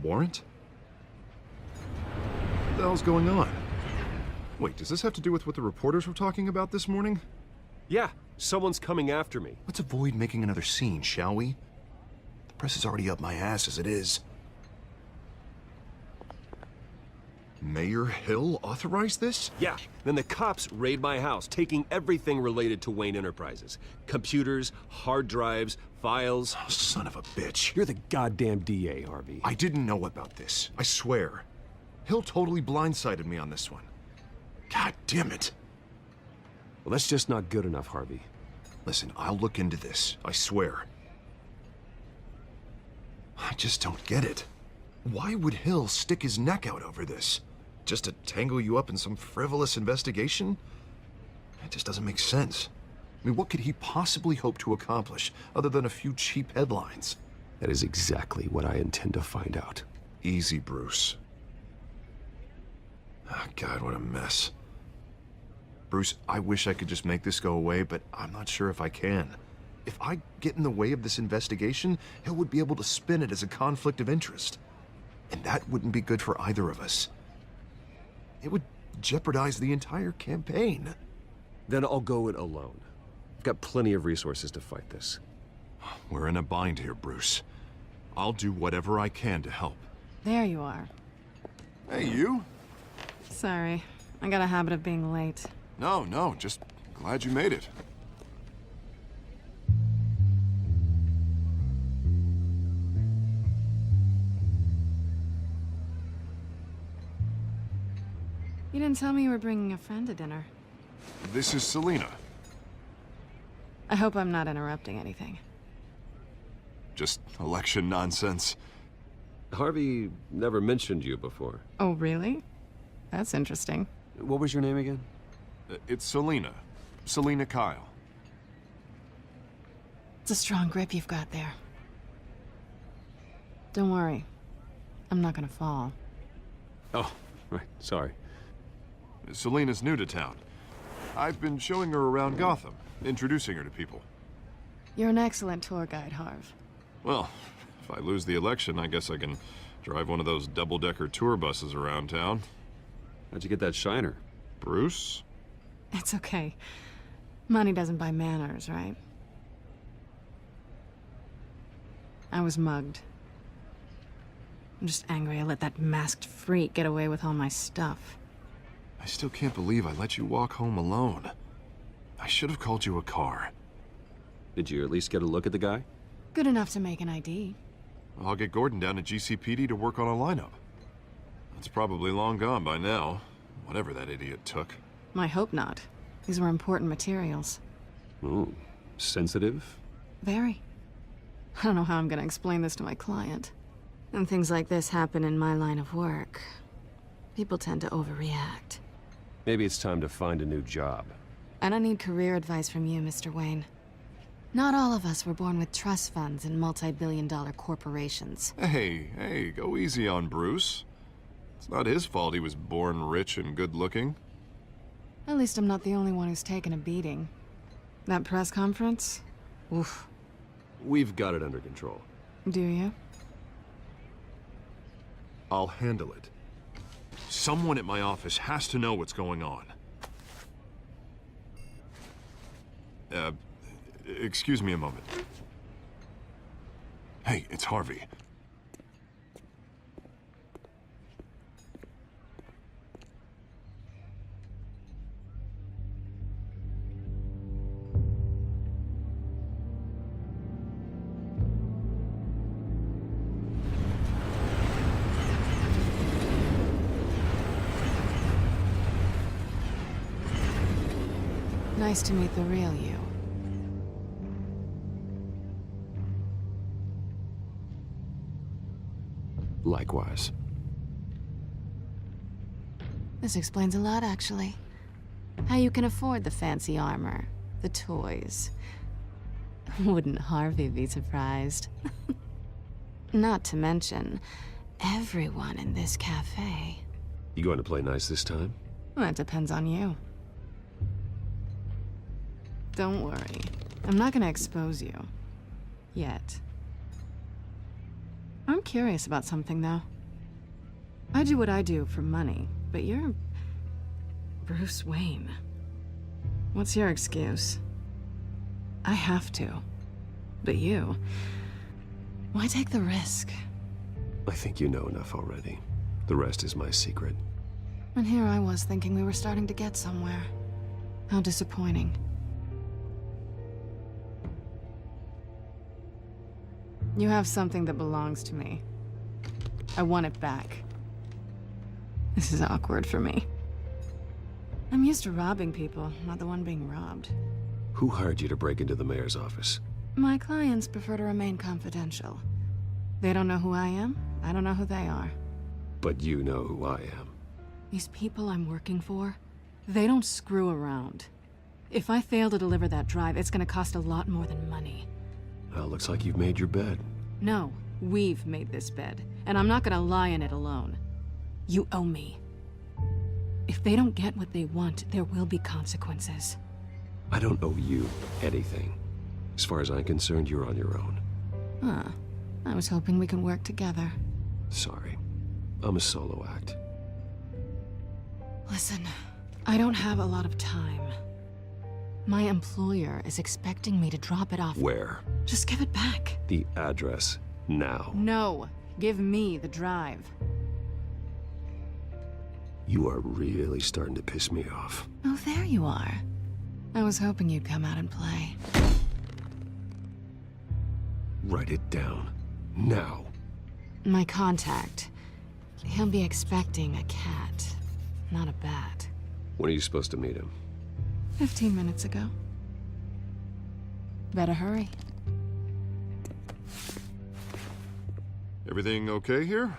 warrant? What the hell's going on? Wait, does this have to do with what the reporters were talking about this morning? Yeah, someone's coming after me. Let's avoid making another scene, shall we? The press is already up my ass as it is. Mayor Hill authorized this? Yeah, then the cops raid my house, taking everything related to Wayne Enterprises. Computers, hard drives, files. Oh, son of a bitch. You're the goddamn DA, Harvey. I didn't know about this, I swear. Hill totally blindsided me on this one. God damn it. Well, that's just not good enough, Harvey. Listen, I'll look into this, I swear. I just don't get it. Why would Hill stick his neck out over this? Just to tangle you up in some frivolous investigation? It just doesn't make sense. I mean, what could he possibly hope to accomplish other than a few cheap headlines? That is exactly what I intend to find out. Easy, Bruce. Oh, God, what a mess. Bruce, I wish I could just make this go away, but I'm not sure if I can. If I get in the way of this investigation, Hill would be able to spin it as a conflict of interest. And that wouldn't be good for either of us. It would jeopardize the entire campaign. Then I'll go it alone. I've got plenty of resources to fight this. We're in a bind here, Bruce. I'll do whatever I can to help. There you are. Hey, you? Sorry, I got a habit of being late. No, just glad you made it. You didn't tell me you were bringing a friend to dinner. This is Selena. I hope I'm not interrupting anything. Just election nonsense. Harvey never mentioned you before. Oh, really? That's interesting. What was your name again? It's Selena. Selena Kyle. It's a strong grip you've got there. Don't worry. I'm not gonna fall. Oh, right, sorry. Selena's new to town. I've been showing her around Gotham, introducing her to people. You're an excellent tour guide, Harv. Well, if I lose the election, I guess I can drive one of those double-decker tour buses around town. How'd you get that shiner? Bruce? It's okay. Money doesn't buy manners, right? I was mugged. I'm just angry I let that masked freak get away with all my stuff. I still can't believe I let you walk home alone. I should have called you a car. Did you at least get a look at the guy? Good enough to make an ID. I'll get Gordon down to GCPD to work on a lineup. It's probably long gone by now, whatever that idiot took. I hope not. These were important materials. Ooh, sensitive? Very. I don't know how I'm gonna explain this to my client. And things like this happen in my line of work. People tend to overreact. Maybe it's time to find a new job. I don't need career advice from you, Mr. Wayne. Not all of us were born with trust funds and multi-billion-dollar corporations. Hey, go easy on Bruce. It's not his fault he was born rich and good-looking. At least I'm not the only one who's taken a beating. That press conference? Oof. We've got it under control. Do you? I'll handle it. Someone at my office has to know what's going on. Excuse me a moment. Hey, it's Harvey. Nice to meet the real you. Likewise. This explains a lot, actually. How you can afford the fancy armor, the toys. Wouldn't Harvey be surprised? Not to mention, everyone in this cafe. You going to play nice this time? Well, that depends on you. Don't worry. I'm not gonna expose you. Yet. I'm curious about something, though. I do what I do for money, but you're... Bruce Wayne. What's your excuse? I have to. But you... Why take the risk? I think you know enough already. The rest is my secret. And here I was thinking we were starting to get somewhere. How disappointing. You have something that belongs to me. I want it back. This is awkward for me. I'm used to robbing people, not the one being robbed. Who hired you to break into the mayor's office? My clients prefer to remain confidential. They don't know who I am, I don't know who they are. But you know who I am. These people I'm working for, they don't screw around. If I fail to deliver that drive, it's gonna cost a lot more than money. Well, looks like you've made your bed. No, we've made this bed, and I'm not gonna lie in it alone. You owe me. If they don't get what they want, there will be consequences. I don't owe you anything. As far as I'm concerned, you're on your own. Huh. I was hoping we could work together. Sorry. I'm a solo act. Listen, I don't have a lot of time. My employer is expecting me to drop it off. Where? Just give it back. The address. Now. No. Give me the drive. You are really starting to piss me off. Oh, there you are. I was hoping you'd come out and play. Write it down. Now. My contact. He'll be expecting a cat, not a bat. When are you supposed to meet him? 15 minutes ago. Better hurry. Everything okay here?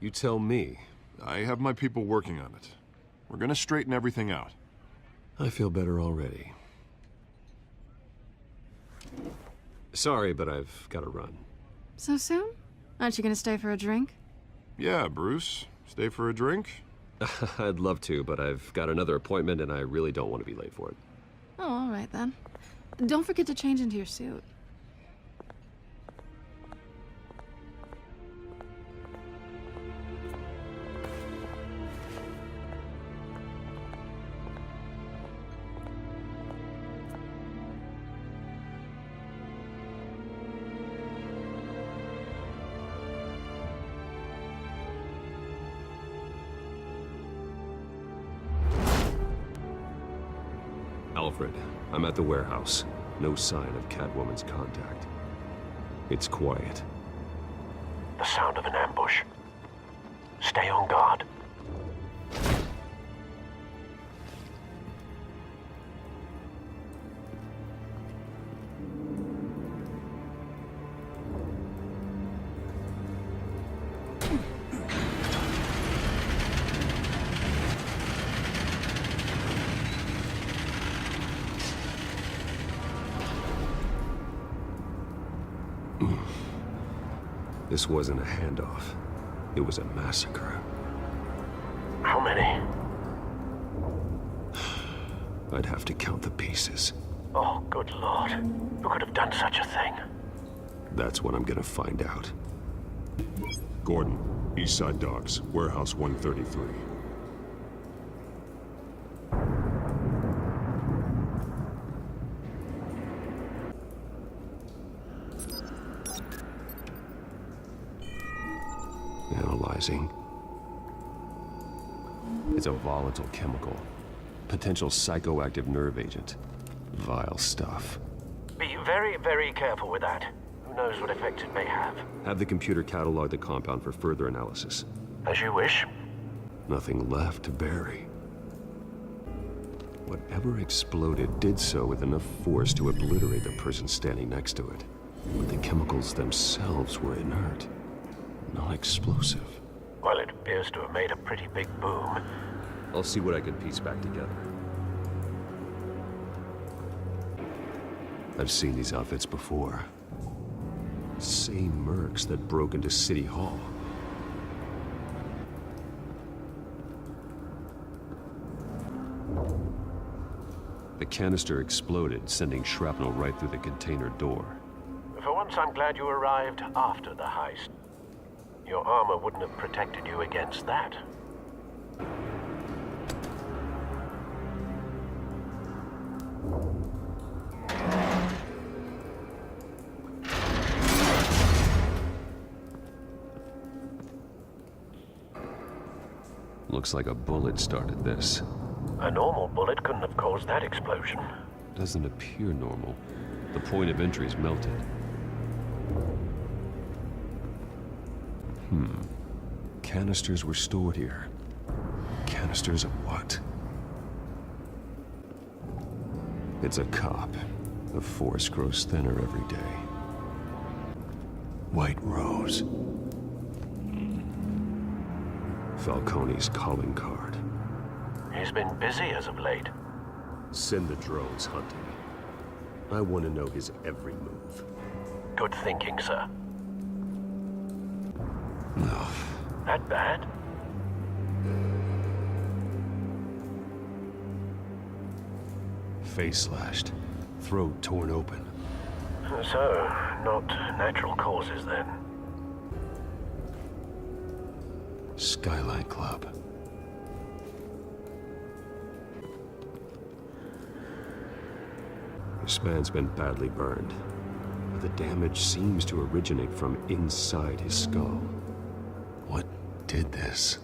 You tell me. I have my people working on it. We're gonna straighten everything out. I feel better already. Sorry, but I've got to run. So soon? Aren't you gonna stay for a drink? Yeah, Bruce. Stay for a drink? I'd love to, but I've got another appointment and I really don't want to be late for it. Oh, all right then. Don't forget to change into your suit. Alfred, I'm at the warehouse. No sign of Catwoman's contact. It's quiet. The sound of an ambush. Stay on guard. This wasn't a handoff. It was a massacre. How many? I'd have to count the pieces. Oh, good Lord. Who could have done such a thing? That's what I'm gonna find out. Gordon, Eastside Docks, Warehouse 133. Analyzing. It's a volatile chemical. Potential psychoactive nerve agent. Vile stuff. Be very, very careful with that. Who knows what effect it may have. Have the computer catalog the compound for further analysis. As you wish. Nothing left to bury. Whatever exploded did so with enough force to obliterate the person standing next to it. But the chemicals themselves were inert, not explosive. Well, it appears to have made a pretty big boom. I'll see what I can piece back together. I've seen these outfits before. Same mercs that broke into City Hall. The canister exploded, sending shrapnel right through the container door. For one Perhaps I'm glad you arrived after the heist. Your armor wouldn't have protected you against that. Looks like a bullet started this. A normal bullet couldn't have caused that explosion. Doesn't appear normal. The point of entry is melted. Canisters were stored here. Canisters of what? It's a cop. The force grows thinner every day. White Rose. Falcone's calling card. He's been busy as of late. Send the drones hunting. I want to know his every move. Good thinking, sir. No. That bad? Face slashed. Throat torn open. So, not natural causes then. Skyline Club. This man's been badly burned, but the damage seems to originate from inside his skull. What did this?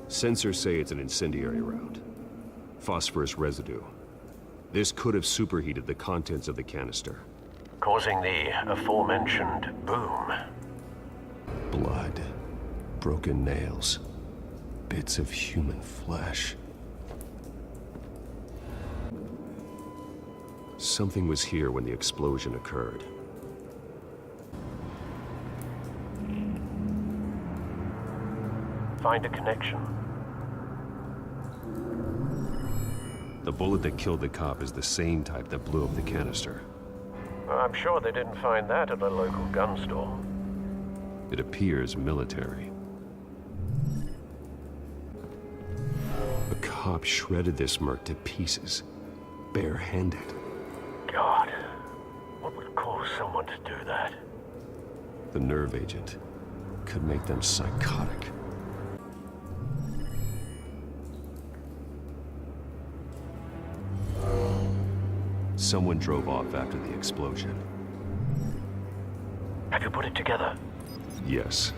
Sensors say it's an incendiary round. Phosphorus residue. This could have superheated the contents of the canister. Causing the aforementioned boom. Blood. Broken nails. Bits of human flesh. Something was here when the explosion occurred. Find a connection. The bullet that killed the cop is the same type that blew up the canister. I'm sure they didn't find that at a local gun store. It appears military. A cop shredded this merc to pieces, barehanded. God, what would cause someone to do that? The nerve agent could make them psychotic. Someone drove off after the explosion. Have you put it together? Yes.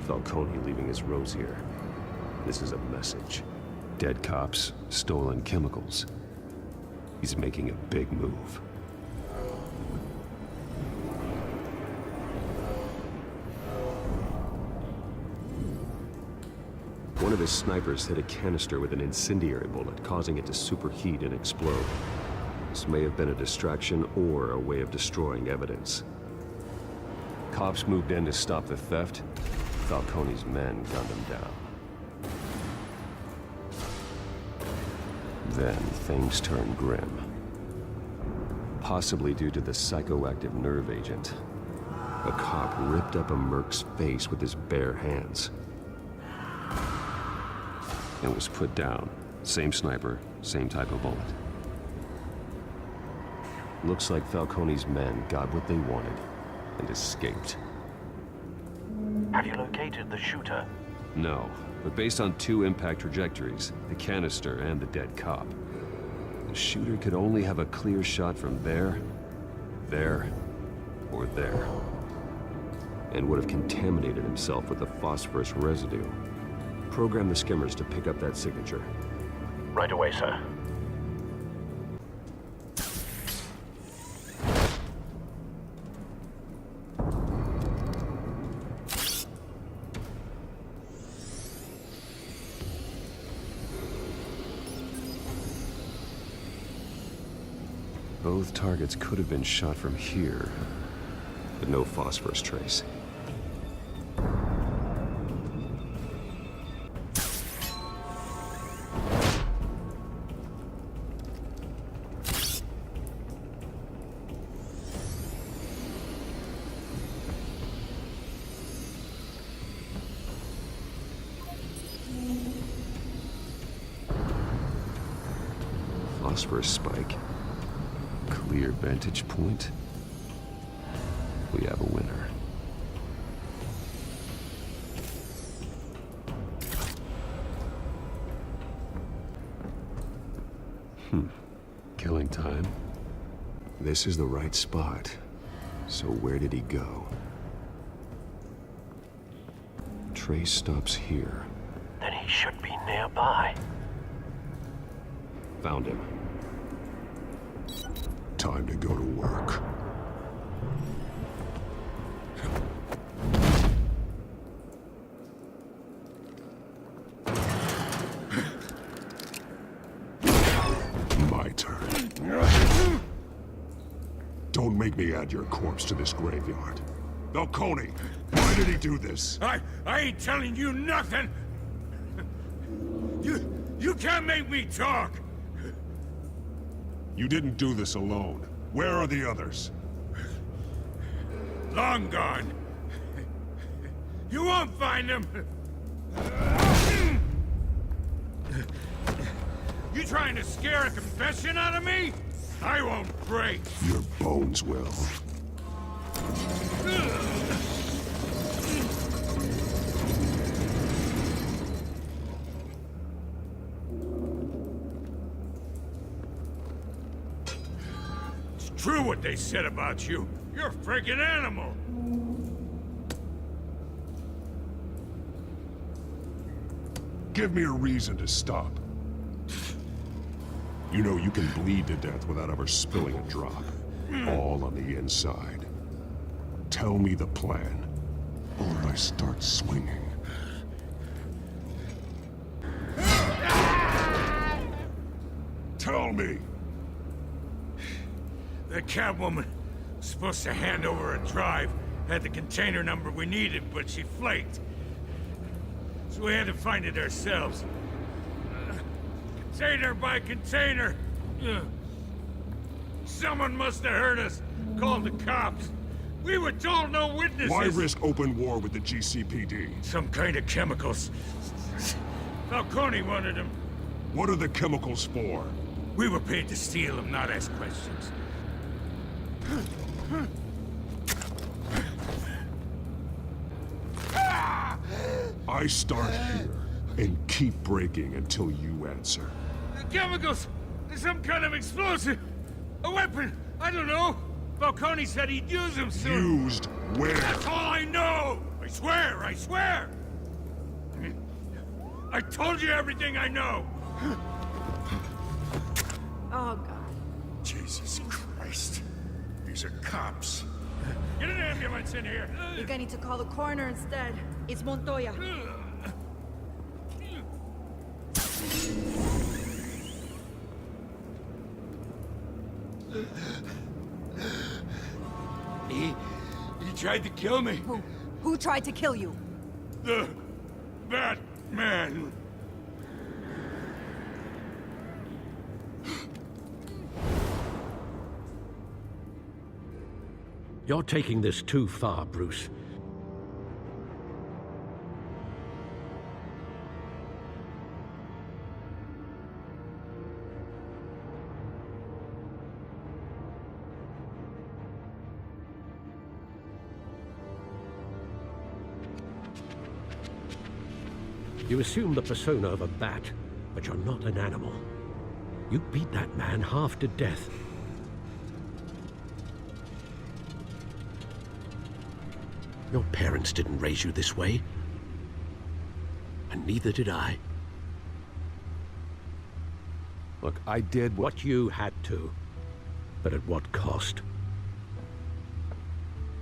Falcone leaving his rose here. This is a message. Dead cops, stolen chemicals. He's making a big move. One of his snipers hit a canister with an incendiary bullet, causing it to superheat and explode. This may have been a distraction or a way of destroying evidence. Cops moved in to stop the theft. Falcone's men gunned him down. Then things turned grim. Possibly due to the psychoactive nerve agent. A cop ripped up a merc's face with his bare hands. And was put down. Same sniper, same type of bullet. Looks like Falcone's men got what they wanted and escaped. Have you located the shooter? No, but based on two impact trajectories, the canister and the dead cop, the shooter could only have a clear shot from there, or there. And would have contaminated himself with the phosphorus residue. Program the skimmers to pick up that signature. Right away, sir. Both targets could have been shot from here, but no phosphorus trace. phosphorus spike. Clear vantage point. We have a winner. Killing time. This is the right spot. So where did he go? Trace stops here. Then he should be nearby. Found him. Time to go to work. My turn. Don't make me add your corpse to this graveyard. Falcone, why did he do this? I ain't telling you nothing! You can't make me talk! You didn't do this alone. Where are the others? Long gone. You won't find them! You trying to scare a confession out of me? I won't break! Your bones will. It's true what they said about you. You're a freaking animal! Give me a reason to stop. You know you can bleed to death without ever spilling a drop. All on the inside. Tell me the plan, or I start swinging. Tell me! The Catwoman was supposed to hand over a drive. Had the container number we needed, but she flaked. So we had to find it ourselves. Container by container. Someone must have heard us. Called the cops. We were told no witnesses. Why risk open war with the GCPD? Some kind of chemicals. Falcone wanted them. What are the chemicals for? We were paid to steal them, not ask questions. I start here and keep breaking until you answer. The chemicals! Some kind of explosive! A weapon! I don't know! Falcone said he'd use them soon! Used where? That's all I know! I swear! I swear! I told you everything I know! Oh, God. Jesus Christ. These are cops. Get an ambulance in here! You're gonna need to call the coroner instead. It's Montoya. He tried to kill me. Who tried to kill you? The Batman. You're taking this too far, Bruce. You assume the persona of a bat, but you're not an animal. You beat that man half to death. Your parents didn't raise you this way. And neither did I. Look, I did What you had to, but at what cost?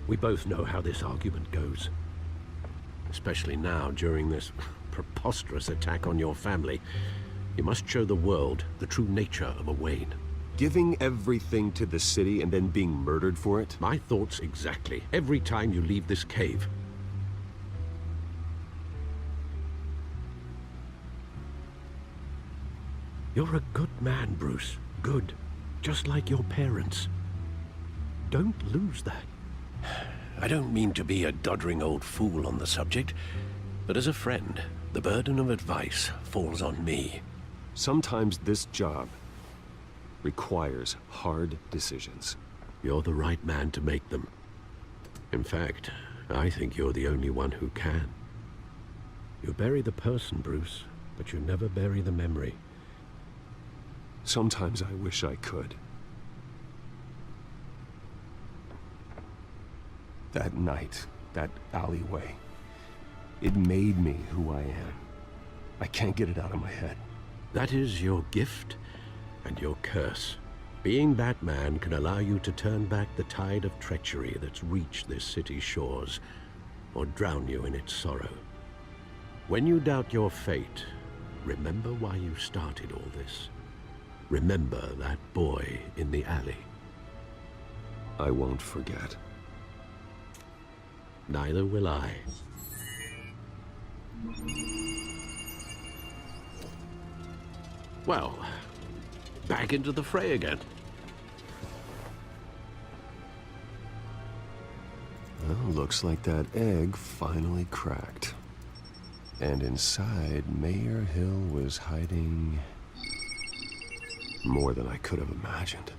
We both know how this argument goes. Especially now, during this preposterous attack on your family. You must show the world the true nature of a Wayne. Giving everything to the city and then being murdered for it? My thoughts exactly. Every time you leave this cave. You're a good man, Bruce. Good. Just like your parents. Don't lose that. I don't mean to be a doddering old fool on the subject, but as a friend, the burden of advice falls on me. Sometimes this job requires hard decisions. You're the right man to make them. In fact, I think you're the only one who can. You bury the person, Bruce, but you never bury the memory. Sometimes I wish I could. That night, that alleyway, it made me who I am. I can't get it out of my head. That is your gift and your curse. Being Batman can allow you to turn back the tide of treachery that's reached this city's shores, or drown you in its sorrow. When you doubt your fate, remember why you started all this. Remember that boy in the alley. I won't forget. Neither will I. Well, back into the fray again. Well, looks like that egg finally cracked. And inside, Mayor Hill was hiding more than I could have imagined.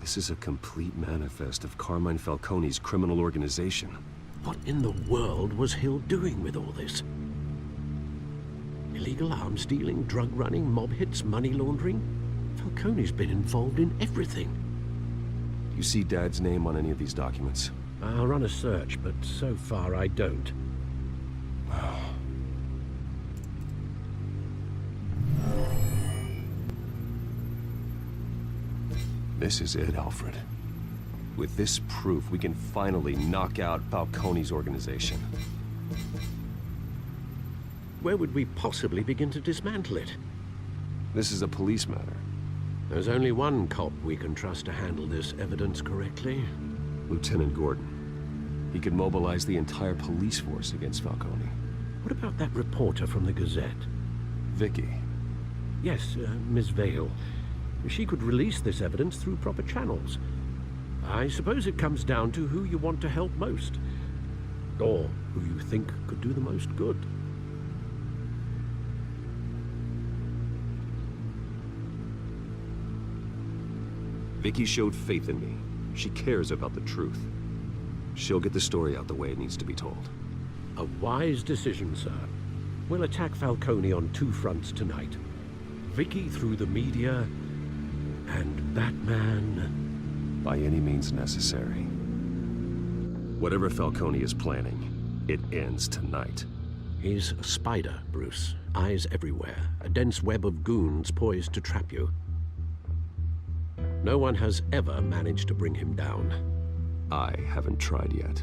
This is a complete manifest of Carmine Falcone's criminal organization. What in the world was Hill doing with all this? Illegal arms dealing, drug running, mob hits, money laundering? Falcone's been involved in everything. You see Dad's name on any of these documents? I'll run a search, but so far I don't. This is it, Alfred. With this proof, we can finally knock out Falcone's organization. Where would we possibly begin to dismantle it? This is a police matter. There's only one cop we can trust to handle this evidence correctly. Lieutenant Gordon. He could mobilize the entire police force against Falcone. What about that reporter from the Gazette? Vicky. Yes, Miss Vale. She could release this evidence through proper channels. I suppose it comes down to who you want to help most. Or who you think could do the most good. Vicky showed faith in me. She cares about the truth. She'll get the story out the way it needs to be told. A wise decision, sir. We'll attack Falcone on two fronts tonight. Vicky through the media, and Batman... by any means necessary. Whatever Falcone is planning, it ends tonight. He's a spider, Bruce. Eyes everywhere. A dense web of goons poised to trap you. No one has ever managed to bring him down. I haven't tried yet.